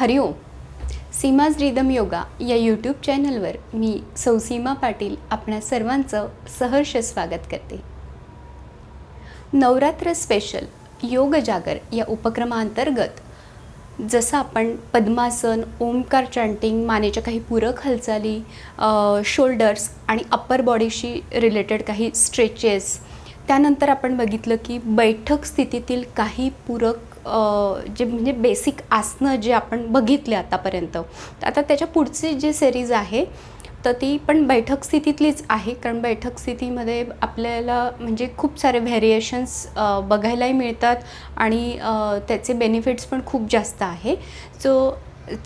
हरिओम. Seema's rhythm yoga या YouTube चॅनलवर मी सीमा पाटील आपणा सर्वांचं सहर्ष स्वागत करते. नवरात्र स्पेशल योग जागर या उपक्रमांतर्गत जसं आपण पद्मासन, ओमकार चॅन्टिंग, मानेच्या काही पूरक हालचाली, शोल्डर्स आणि अप्पर बॉडीशी रिलेटेड काही स्ट्रेचेस, त्यानंतर आपण बघितलं की बैठक स्थितीतील काही पूरक जे म्हणजे बेसिक आसनं जे आपण बघितले आतापर्यंत. आता त्याच्या पुढची जी सिरीज आहे तर ती पण बैठक स्थितीतलीच आहे, कारण बैठक स्थितीमध्ये आपल्याला म्हणजे खूप सारे व्हेरिएशन्स बघायलाही मिळतात आणि त्याचे बेनिफिट्स पण खूप जास्त आहे. सो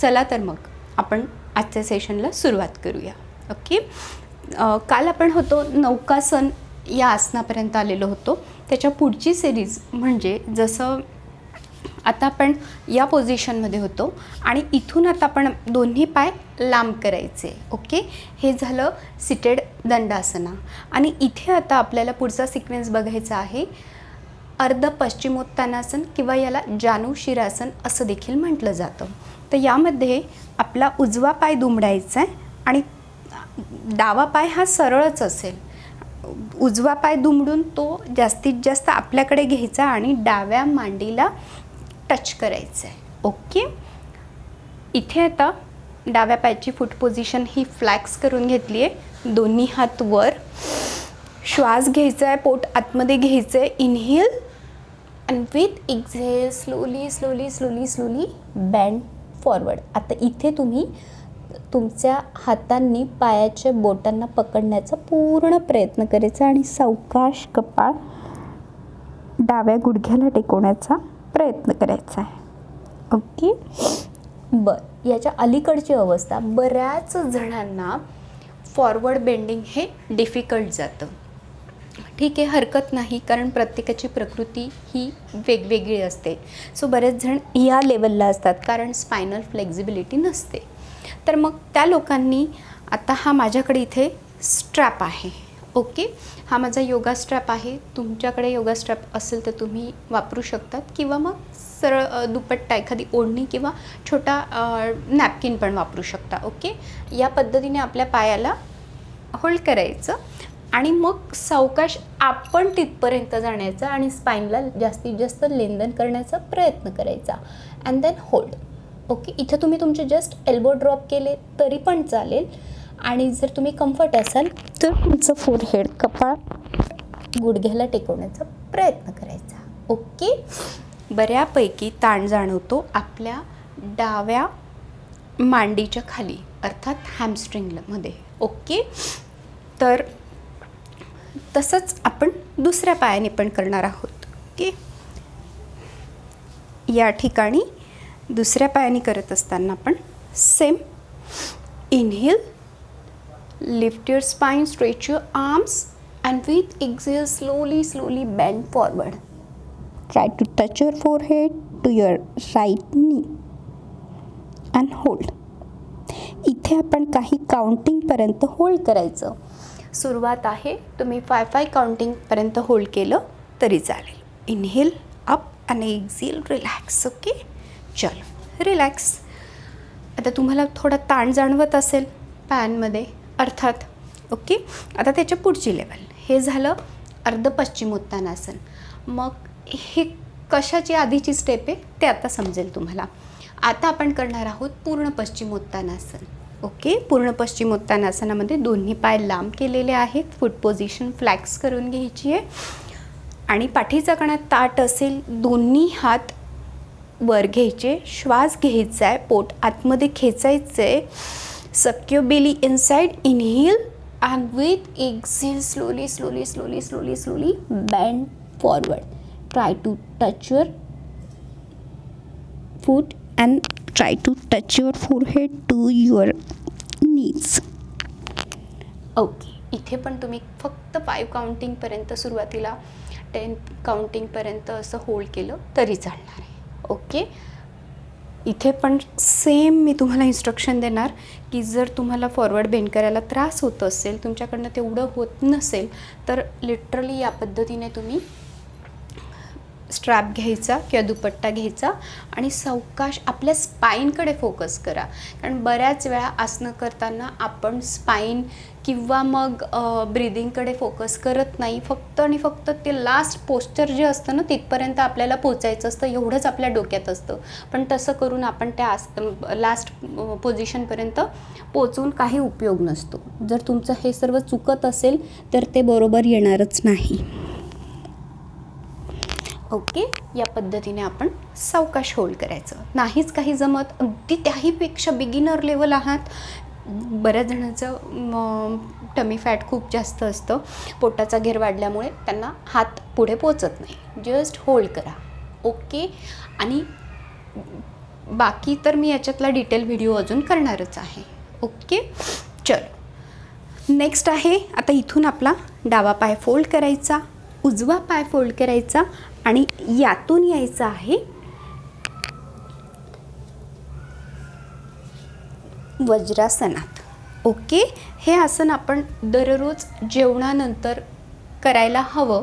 चला तर मग आपण आजच्या सेशनला सुरुवात करूया. ओके. काल आपण होतो नौकासन या आसनापर्यंत आलेलो होतो. त्याच्या पुढची सिरीज म्हणजे जसं आता आपण या पोझिशनमध्ये होतो आणि इथून आता आपण दोन्ही पाय लांब करायचे. ओके. हे झालं सिटेड दंडासना. आणि इथे आता आपल्याला पुढचा सिक्वेन्स बघायचा आहे अर्ध पश्चिमोत्तानासन किंवा याला जानू शिरासन असं देखील म्हटलं जातं. तर यामध्ये आपला उजवा पाय दुमडायचा आहे आणि डावा पाय हा सरळच असेल. उजवा पाय दुमडून तो जास्तीत जास्त आपल्याकडे घ्यायचा आणि डाव्या मांडीला टच करायचं आहे. ओके. इथे आता डाव्या पायाची फूट पोझिशन ही फ्लॅक्स करून घेतली आहे. दोन्ही हात वर. श्वास घ्यायचा आहे, पोट आतमध्ये घ्यायचं आहे. Inhale and with exhale slowly slowly slowly slowly band forward. आता इथे तुम्ही तुमच्या हातांनी पायाच्या बोटांना पकडण्याचा पूर्ण प्रयत्न करायचा आणि सावकाश कपाळ डाव्या गुडघ्याला टेकवण्याचा प्रयत्न करायचा आहे. ओके. याच्या अलीकडची अवस्था बऱ्याच जणांना फॉरवर्ड बेंडिंग हे डिफिकल्ट जातं. ठीक आहे, हरकत नाही, कारण प्रत्येकाची प्रकृती ही वेगवेगळी असते. सो बरेच जण या लेवलला असतात कारण स्पायनल फ्लेक्झिबिलिटी नसते. तर मग त्या लोकांनी आता हा माझ्याकडे इथे स्ट्रॅप आहे. ओके. हा माझा योगा स्ट्रॅप आहे. तुमच्याकडे योगा स्ट्रॅप असेल तर तुम्ही वापरू शकतात किंवा मग सरळ दुपट्टा, एखादी ओढणी किंवा छोटा नॅपकिन पण वापरू शकता. ओके. या पद्धतीने आपल्या पायाला होल्ड करायचं आणि मग सावकाश आपण तिथपर्यंत जाण्याचा आणि स्पाईनला जास्तीत जास्त लेंदन करण्याचा प्रयत्न करायचा अँड देन होल्ड. ओके. इथं तुम्ही तुमचे जस्ट एल्बो ड्रॉप केले तरी पण चालेल आणि जर तुम्ही कम्फर्ट असाल तर तुमचं फोरहेड, कपाळ गुडघ्याला टेकवण्याचा प्रयत्न करायचा. ओके. बऱ्यापैकी ताण जाणवतो आपल्या डाव्या मांडीच्या खाली, अर्थात हॅमस्ट्रिंगमध्ये. ओके. तर तसंच आपण दुसऱ्या पायाने पण करणार आहोत. ओके. या ठिकाणी दुसऱ्या पायाने करत असताना आपण same inhale, lift your spine, stretch your arms and with exhale slowly slowly bend forward. Try to touch your forehead to your right knee and hold. इथे आपण काही काउंटिंग पर्यंत होल्ड करायचं. सुरुवात आहे, तुम्ही 5 काउंटिंग पर्यंत होल्ड केलं तरी चालेल. इनहेल अप आणि एक्झेल रिलॅक्स. ओके. चलो रिलॅक्स. आता तुम्हाला थोडा ताण जाणवत असेल पायांमध्ये अर्थात. ओके. आता त्याच्या पुढची लेवल हे झालं अर्ध पश्चिमोत्तानासन. मग हे कशाची आधीची स्टेप आहे ते आता समजेल तुम्हाला. आता आपण करणार आहोत पूर्ण पश्चिमोत्तानासन. ओके. पूर्ण पश्चिमोत्तानासनामध्ये दोन्ही पाय लांब केलेले आहेत. फूट पोझिशन फ्लॅक्स करून घ्यायची आहे आणि पाठीचा कणा ताट असेल. दोन्ही हात वर घ्यायचे. श्वास घ्यायचा आहे, पोट आतमध्ये खेचायचं आहे. Suck your belly inside. Inhale and with exhale slowly slowly slowly slowly slowly bend forward. Try to touch your foot and try to touch your forehead to your knees. Okay. इथे पण तुम्ही फक्त 5 काउंटिंग पर्यंत, सुरुवातीला 10 counting पर्यंत असं hold केलं तरी चालणार आहे. ओके. इथे पण सेम मी तुम्हाला इन्स्ट्रक्शन देणार की जर तुम्हाला फॉरवर्ड बेंड करायला त्रास होत असेल, तुमच्याकडनं तेवढं होत नसेल तर लिटरली या पद्धतीने तुम्ही स्ट्रॅप घ्यायचा किंवा दुपट्टा घ्यायचा आणि सावकाश आपल्या स्पाईनकडे फोकस करा. कारण बऱ्याच वेळा आसनं करताना आपण स्पाईन किंवा मग ब्रीदिंगकडे फोकस करत नाही. फक्त आणि फक्त ते लास्ट पोस्चर जे असतं ना तिथपर्यंत आपल्याला पोचायचं असतं, एवढंच आपल्या डोक्यात असतं. पण तसं करून आपण त्या लास्ट पोझिशनपर्यंत पोचून काही उपयोग नसतो. जर तुमचं हे सर्व चुकत असेल तर ते बरोबर येणारच नाही. ओके, या पद्धतीने आपण सावकाश होल्ड करायचं. नाहीच काही जमत, अगदी त्याहीपेक्षा बिगिनर लेवल आहात, बऱ्याच जणांचं टमी फॅट खूप जास्त असतं, पोटाचा घेर वाढल्यामुळे त्यांना हात पुढे पोचत नाही. जस्ट होल्ड करा. ओके, आणि बाकी तर मी याच्यातला डिटेल व्हिडिओ अजून करणारच आहे. ओके, चलो नेक्स्ट आहे, आता इथून आपला डावा पाय फोल्ड करायचा, उजवा पाय फोल्ड करायचा आणि यातून यायचं आहे वज्रासनात. ओके, हे आसन आपण दररोज जेवणानंतर करायला हवं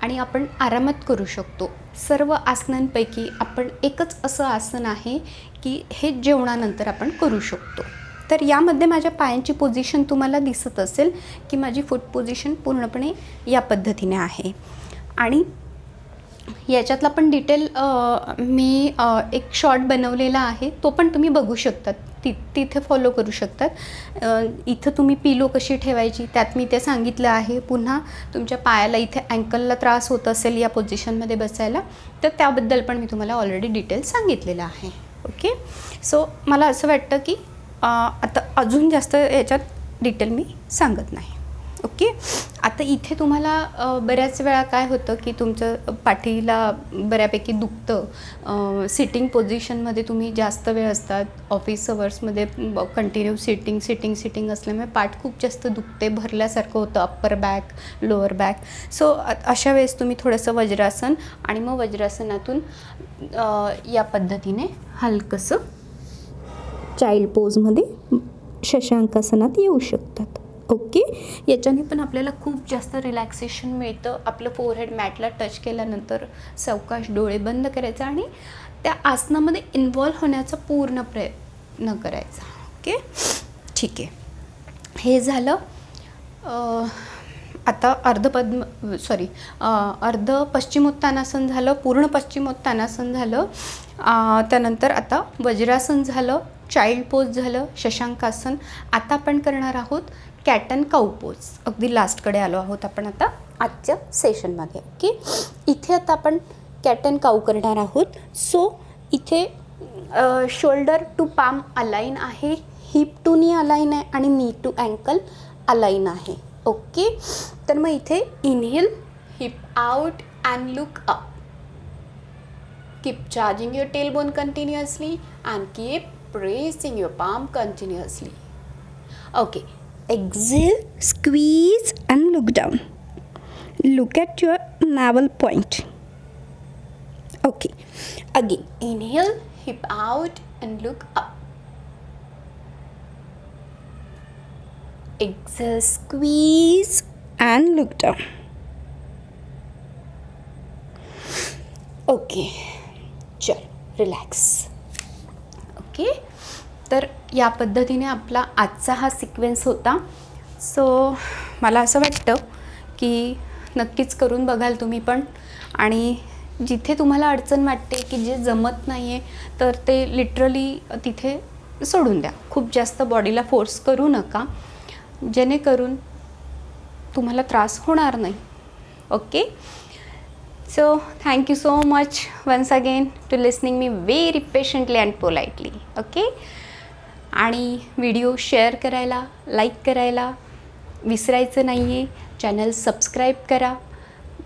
आणि आपण आरामात करू शकतो. सर्व आसनांपैकी आपण एकच असं आसन आहे की हे जेवणानंतर आपण करू शकतो. तर यामध्ये माझ्या पायांची पोझिशन तुम्हाला दिसत असेल की माझी फूट पोझिशन पूर्णपणे या पद्धतीने आहे. आणि याच्यातला पण डिटेल मी एक शॉर्ट बनवलेला आहे, तो पण तुम्ही बघू शकतात, तिथे फॉलो करू शकतात. इथं तुम्ही पिलो कशी ठेवायची त्यात मी ते सांगितलं आहे. पुन्हा तुमच्या पायाला इथे अँकलला त्रास होत असेल या पोझिशनमध्ये बसायला तर त्याबद्दल पण मी तुम्हाला ऑलरेडी डिटेल सांगितलेलं आहे. ओके, सो मला असं वाटतं की आता अजून जास्त याच्यात डिटेल मी सांगत नाही. ओके, आता इथे तुम्हाला बऱ्याच वेळा काय होतं की तुमचं पाठीला बऱ्यापैकी दुखतं. सिटिंग पोझिशनमध्ये तुम्ही जास्त वेळ असतात, ऑफिस अवर्समध्ये कंटिन्यू सिटिंग असल्यामुळे पाठ खूप जास्त दुखते, भरल्यासारखं होतं, upper back, lower back. So अशा वेळेस तुम्ही थोडंसं वज्रासन आणि मग वज्रासनातून या पद्धतीने हलकंसं चाइल्ड पोजमध्ये शशांकासनात येऊ शकतात. ओके, याच्याने पण आपल्याला खूप जास्त रिलॅक्सेशन मिळतं. आपलं फोरहेड मॅटला टच केल्यानंतर सावकाश डोळे बंद करायचे आणि त्या आसनामध्ये इन्व्हॉल्व होण्याचा पूर्ण प्रयत्न करायचा. ओके, ठीक आहे, हे झालं. आता अर्ध पश्चिमोत्तानासन झालं, पूर्ण पश्चिमोत्तानासन झालं. त्यानंतर आता वज्रासन झालं, चाइल्ड पोज झालं, शशांकासन. आता आपण करणार आहोत कॅट अँड काऊ पोज. अगदी लास्टकडे आलो आहोत आपण आता आजच्या सेशनमध्ये. ओके, इथे आता आपण कॅट अँड काऊ करणार आहोत. सो इथे शोल्डर टू पाम अलाइन आहे, हिप टू नी अलाइन आहे आणि नी टू अँकल अलाइन आहे. ओके, तर मग इथे inhale, heap out and look up. Keep charging your tailbone continuously and keep pressing your palm continuously. Okay, exhale, squeeze and look down. Look at your navel point. Okay, again inhale, hip out and look up. Exhale, squeeze and look down. Okay, चल relax. Okay, तर या पद्धतीने आपला आजचा हा sequence होता. So मला असं वाटतं की नक्कीच करून बघाल तुम्ही पण. आणि जिथे तुम्हाला अडचण वाटते की जे जमत नाही आहे तर ते लिटरली तिथे सोडून द्या. खूप जास्त बॉडीला फोर्स करू नका, जेणेकरून तुम्हाला त्रास होणार नाही. Okay, so thank you so much once again to listening me very patiently and politely. okay, आणि व्हिडिओ शेअर करायला, लाईक करायला विसरायचं नाही आहे. चॅनल सबस्क्राईब करा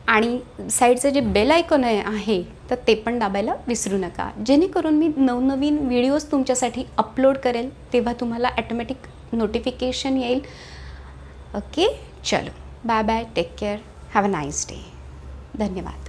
आणि साईडचं जे बेल आयकॉन आहे तर ते पण दाबायला विसरू नका, जेणेकरून मी नवनवीन व्हिडिओज तुमच्यासाठी अपलोड करेल तेव्हा तुम्हाला ॲटोमॅटिक नोटिफिकेशन येईल. ओके, चलो bye bye, take care, have a nice day. धन्यवाद.